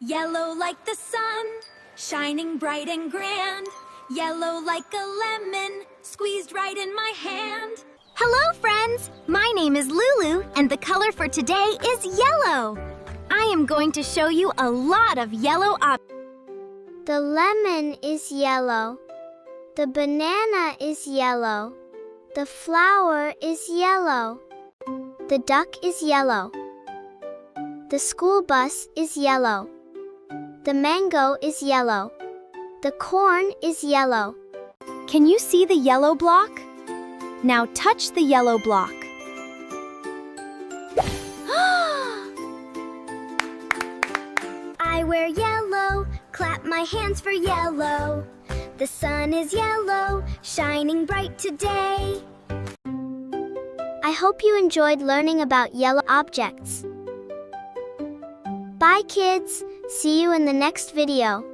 Yellow like the sun, shining bright and grand. Yellow like a lemon, squeezed right in my hand. Hello, friends! My name is Lulu, and the color for today is yellow. I am going to show you a lot of yellow objects. The lemon is yellow. The banana is yellow. The flower is yellow. The duck is yellow. The school bus is yellow. The mango is yellow. The corn is yellow. Can you see the yellow block? Now touch the yellow block. I wear yellow, clap my hands for yellow. The sun is yellow, shining bright today. I hope you enjoyed learning about yellow objects. Bye kids, see you in the next video.